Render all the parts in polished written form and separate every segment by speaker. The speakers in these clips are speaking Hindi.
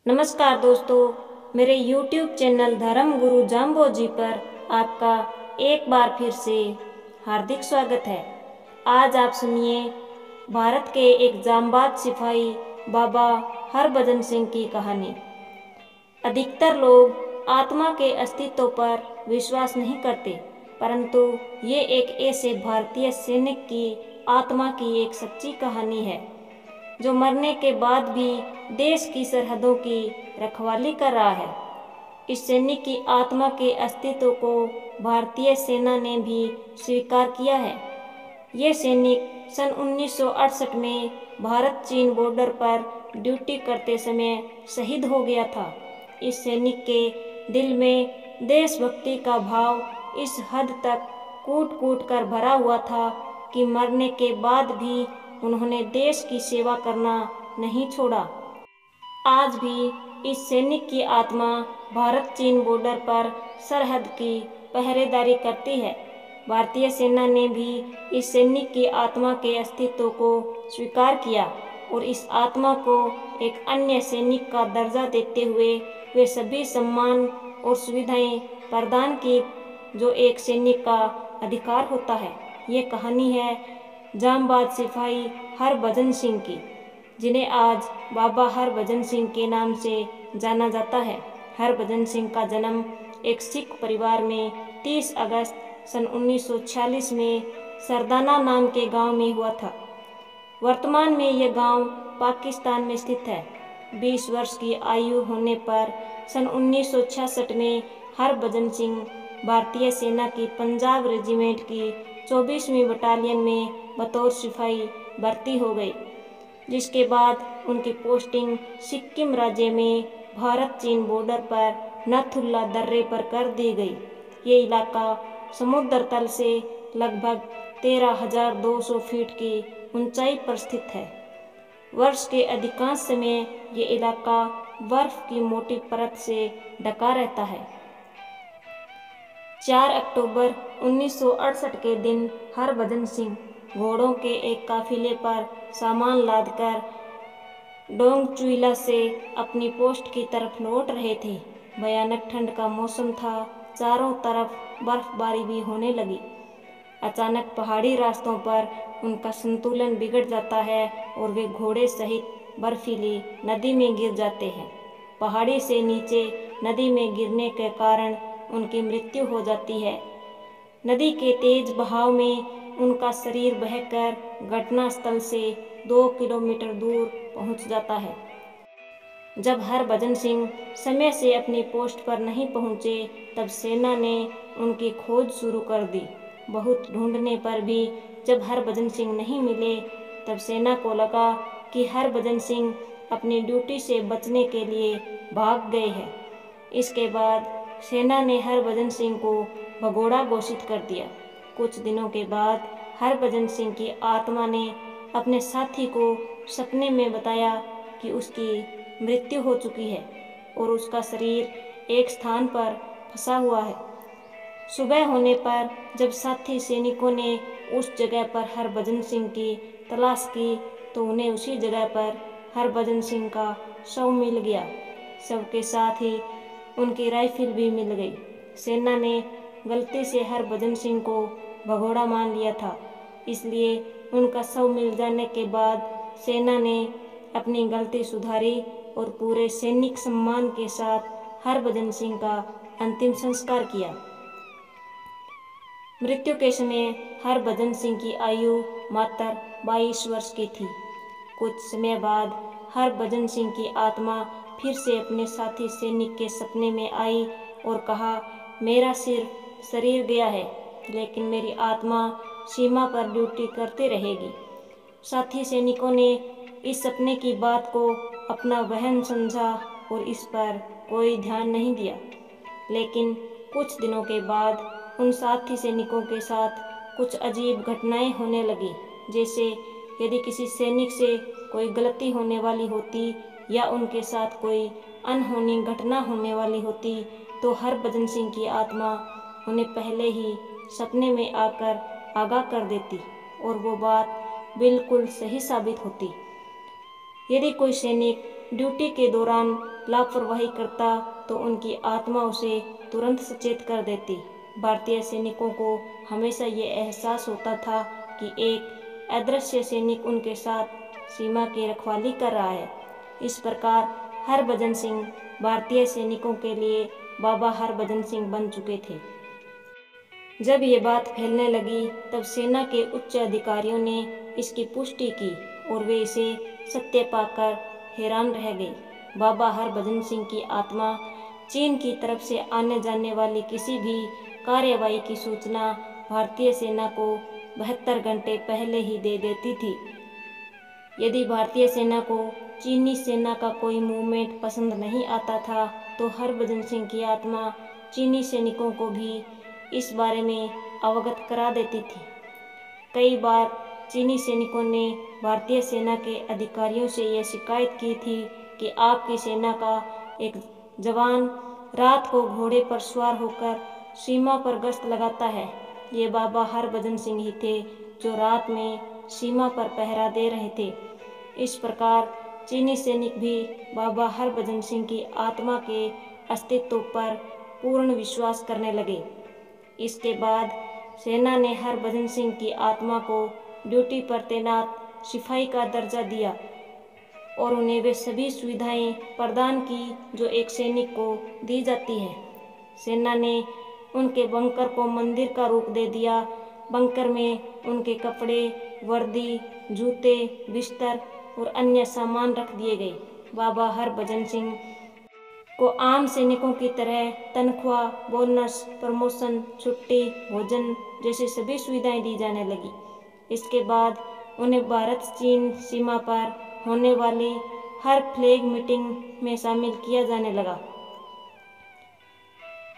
Speaker 1: नमस्कार दोस्तों, मेरे YouTube चैनल धर्म गुरु जाम्बो जी पर आपका एक बार फिर से हार्दिक स्वागत है। आज आप सुनिए भारत के एक जांबाज सिपाही बाबा हरभजन सिंह की कहानी। अधिकतर लोग आत्मा के अस्तित्व पर विश्वास नहीं करते, परंतु ये एक ऐसे भारतीय सैनिक की आत्मा की एक सच्ची कहानी है जो मरने के बाद भी देश की सरहदों की रखवाली कर रहा है। इस सैनिक की आत्मा के अस्तित्व को भारतीय सेना ने भी स्वीकार किया है। ये सैनिक सन 1968 में भारत चीन बॉर्डर पर ड्यूटी करते समय शहीद हो गया था। इस सैनिक के दिल में देशभक्ति का भाव इस हद तक कूट कूट कर भरा हुआ था कि मरने के बाद भी उन्होंने देश की सेवा करना नहीं छोड़ा। आज भी इस सैनिक की आत्मा भारत चीन बॉर्डर पर सरहद की पहरेदारी करती है। भारतीय सेना ने भी इस सैनिक की आत्मा के अस्तित्व को स्वीकार किया और इस आत्मा को एक अन्य सैनिक का दर्जा देते हुए वे सभी सम्मान और सुविधाएं प्रदान की जो एक सैनिक का अधिकार होता है। ये कहानी है जांबाज सिपाही हरभजन सिंह की, जिन्हें आज बाबा हरभजन सिंह के नाम से जाना जाता है। हरभजन सिंह का जन्म एक सिख परिवार में 30 अगस्त सन 1946 में सरदाना नाम के गांव में हुआ था। वर्तमान में यह गांव पाकिस्तान में स्थित है। 20 वर्ष की आयु होने पर सन 1966 में हरभजन सिंह भारतीय सेना की पंजाब रेजिमेंट की 24वीं बटालियन में बतौर सिपाही भर्ती हो गई, जिसके बाद उनकी पोस्टिंग सिक्किम राज्य में भारत चीन बॉर्डर पर नथुल्ला दर्रे पर कर दी गई। ये इलाका समुद्र तल से लगभग 13,200 फीट की ऊंचाई पर स्थित है। वर्ष के अधिकांश समय ये इलाका बर्फ की मोटी परत से ढका रहता है। 4 अक्टूबर 1968 के दिन हरभजन सिंह घोड़ों के एक काफिले पर सामान लादकर डोंगचुइला से अपनी पोस्ट की तरफ लौट रहे थे। भयानक ठंड का मौसम था, चारों तरफ बर्फबारी भी होने लगी। अचानक पहाड़ी रास्तों पर उनका संतुलन बिगड़ जाता है और वे घोड़े सहित बर्फीली नदी में गिर जाते हैं। पहाड़ी से नीचे नदी में गिरने के कारण उनकी मृत्यु हो जाती है। नदी के तेज बहाव में उनका शरीर बहकर घटनास्थल से 2 किलोमीटर दूर पहुंच जाता है। जब हरभजन सिंह समय से अपनी पोस्ट पर नहीं पहुंचे, तब सेना ने उनकी खोज शुरू कर दी। बहुत ढूंढने पर भी जब हरभजन सिंह नहीं मिले, तब सेना को लगा कि हरभजन सिंह अपनी ड्यूटी से बचने के लिए भाग गए हैं। इसके बाद सेना ने हरभजन सिंह को भगोड़ा घोषित कर दिया। कुछ दिनों के बाद हरभजन सिंह की आत्मा ने अपने साथी को सपने में बताया कि उसकी मृत्यु हो चुकी है और उसका शरीर एक स्थान पर फंसा हुआ है। सुबह होने पर जब साथी सैनिकों ने उस जगह पर हरभजन सिंह की तलाश की, तो उन्हें उसी जगह पर हरभजन सिंह का शव मिल गया। शव के साथ ही उनकी राइफल भी मिल गई। सेना ने गलती से हरभजन सिंह को भगोड़ा मान लिया था, इसलिए उनका शव मिल जाने के बाद सेना ने अपनी गलती सुधारी और पूरे सैनिक सम्मान के साथ हरभजन सिंह का अंतिम संस्कार किया। मृत्यु के समय हरभजन सिंह की आयु मात्र 22 वर्ष की थी। कुछ समय बाद हरभजन सिंह की आत्मा फिर से अपने साथी सैनिक के सपने में आई और कहा, मेरा शरीर गया है, लेकिन मेरी आत्मा सीमा पर ड्यूटी करती रहेगी। साथी सैनिकों ने इस सपने की बात को अपना वहम समझा और इस पर कोई ध्यान नहीं दिया। लेकिन कुछ दिनों के बाद उन साथी सैनिकों के साथ कुछ अजीब घटनाएं होने लगी। जैसे यदि किसी सैनिक से कोई गलती होने वाली होती या उनके साथ कोई अनहोनी घटना होने वाली होती, तो हरभजन सिंह की आत्मा उन्हें पहले ही सपने में आकर आगाह कर देती और वो बात बिल्कुल सही साबित होती। यदि कोई सैनिक ड्यूटी के दौरान लापरवाही करता तो उनकी आत्मा उसे तुरंत सचेत कर देती। भारतीय सैनिकों को हमेशा ये एहसास होता था कि एक अदृश्य सैनिक उनके साथ सीमा की रखवाली कर रहा है। इस प्रकार हरभजन सिंह भारतीय सैनिकों के लिए बाबा हरभजन सिंह बन चुके थे। जब ये बात फैलने लगी तब सेना के उच्च अधिकारियों ने इसकी पुष्टि की और वे इसे सत्य पाकर हैरान रह गए। बाबा हरभजन सिंह की आत्मा चीन की तरफ से आने जाने वाली किसी भी कार्यवाही की सूचना भारतीय सेना को 72 घंटे पहले ही दे देती थी। यदि भारतीय सेना को चीनी सेना का कोई मूवमेंट पसंद नहीं आता था तो हरभजन सिंह की आत्मा चीनी सैनिकों को भी इस बारे में अवगत करा देती थी। कई बार चीनी सैनिकों ने भारतीय सेना के अधिकारियों से यह शिकायत की थी कि आपकी सेना का एक जवान रात को घोड़े पर सवार होकर सीमा पर गश्त लगाता है। ये बाबा हरभजन सिंह ही थे जो रात में सीमा पर पहरा दे रहे थे। इस प्रकार चीनी सैनिक भी बाबा हरभजन सिंह की आत्मा के अस्तित्व पर पूर्ण विश्वास करने लगे। इसके बाद सेना ने हरभजन सिंह की आत्मा को ड्यूटी पर तैनात सिपाही का दर्जा दिया और उन्हें वे सभी सुविधाएं प्रदान की जो एक सैनिक को दी जाती है। सेना ने उनके बंकर को मंदिर का रूप दे दिया। बंकर में उनके कपड़े, वर्दी, जूते, बिस्तर और अन्य सामान रख दिए गए। बाबा हरभजन सिंह को आम सैनिकों की तरह तनख्वाह, बोनस, प्रमोशन, छुट्टी, भोजन जैसी सभी सुविधाएं दी जाने लगी। इसके बाद उन्हें भारत चीन सीमा पर होने वाली हर फ्लैग मीटिंग में शामिल किया जाने लगा।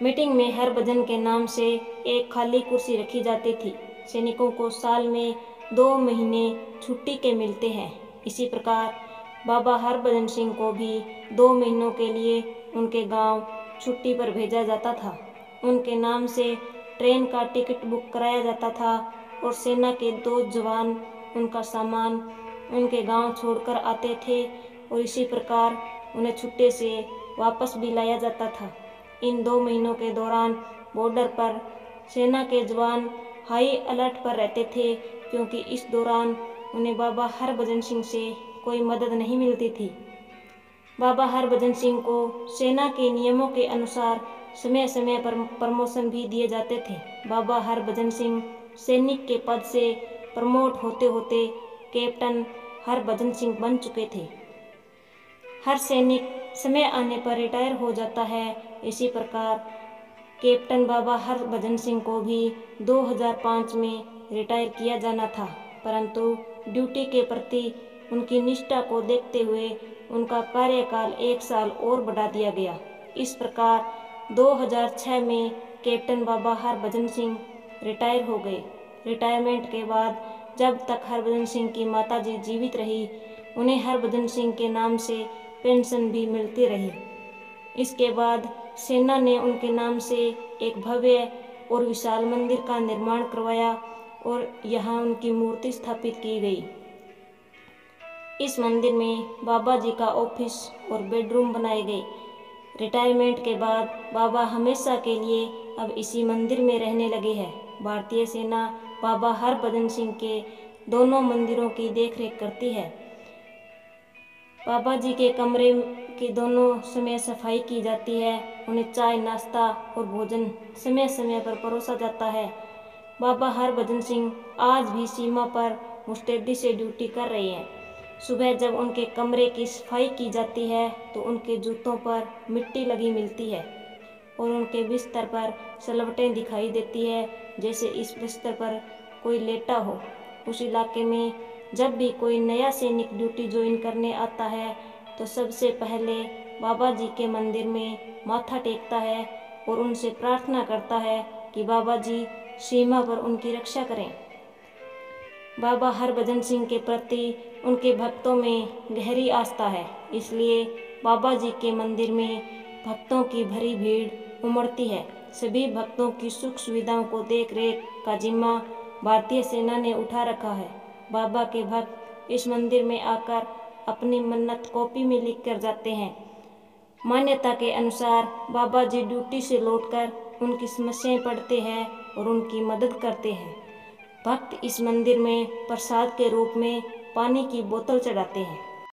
Speaker 1: मीटिंग में हरभजन के नाम से एक खाली कुर्सी रखी जाती थी। सैनिकों को साल में 2 महीने छुट्टी के मिलते हैं। इसी प्रकार बाबा हरभजन सिंह को भी 2 महीनों के लिए उनके गांव छुट्टी पर भेजा जाता था। उनके नाम से ट्रेन का टिकट बुक कराया जाता था और सेना के 2 जवान उनका सामान उनके गांव छोड़कर आते थे और इसी प्रकार उन्हें छुट्टी से वापस भी लाया जाता था। इन 2 महीनों के दौरान बॉर्डर पर सेना के जवान हाई अलर्ट पर रहते थे क्योंकि इस दौरान उन्हें बाबा हरभजन सिंह से कोई मदद नहीं मिलती थी। बाबा हरभजन सिंह को सेना के नियमों के अनुसार समय समय पर प्रमोशन भी दिए जाते थे। बाबा हरभजन सिंह सैनिक के पद से प्रमोट होते होते कैप्टन हरभजन सिंह बन चुके थे। हर सैनिक समय आने पर रिटायर हो जाता है। इसी प्रकार कैप्टन बाबा हरभजन सिंह को भी 2005 में रिटायर किया जाना था, परंतु ड्यूटी के प्रति उनकी निष्ठा को देखते हुए उनका कार्यकाल 1 साल और बढ़ा दिया गया। इस प्रकार 2006 में कैप्टन बाबा हरभजन सिंह रिटायर हो गए। रिटायरमेंट के बाद जब तक हरभजन सिंह की माताजी जीवित रही, उन्हें हरभजन सिंह के नाम से पेंशन भी मिलती रही। इसके बाद सेना ने उनके नाम से एक भव्य और विशाल मंदिर का निर्माण करवाया और यहाँ उनकी मूर्ति स्थापित की गई। इस मंदिर में बाबा जी का ऑफिस और बेडरूम बनाए गए। रिटायरमेंट के बाद बाबा हमेशा के लिए अब इसी मंदिर में रहने लगे हैं। भारतीय सेना बाबा हरभजन सिंह के दोनों मंदिरों की देखरेख करती है। बाबा जी के कमरे की दोनों समय सफाई की जाती है। उन्हें चाय, नाश्ता और भोजन समय समय पर परोसा जाता है। बाबा हरभजन सिंह आज भी सीमा पर मुस्तैदी से ड्यूटी कर रहे हैं। सुबह जब उनके कमरे की सफाई की जाती है तो उनके जूतों पर मिट्टी लगी मिलती है और उनके बिस्तर पर सलवटें दिखाई देती है, जैसे इस बिस्तर पर कोई लेटा हो। उस इलाके में जब भी कोई नया सैनिक ड्यूटी ज्वाइन करने आता है तो सबसे पहले बाबा जी के मंदिर में माथा टेकता है और उनसे प्रार्थना करता है कि बाबा जी सीमा पर उनकी रक्षा करें। बाबा हरभजन सिंह के प्रति उनके भक्तों में गहरी आस्था है, इसलिए बाबा जी के मंदिर में भक्तों की भरी भीड़ उमड़ती है। सभी भक्तों की सुख सुविधाओं को देख रेख का जिम्मा भारतीय सेना ने उठा रखा है। बाबा के भक्त इस मंदिर में आकर अपनी मन्नत कॉपी में लिख कर जाते हैं। मान्यता के अनुसार बाबा जी ड्यूटी से लौटकर उनकी समस्याएं पढ़ते हैं और उनकी मदद करते हैं। भक्त इस मंदिर में प्रसाद के रूप में पानी की बोतल चढ़ाते हैं।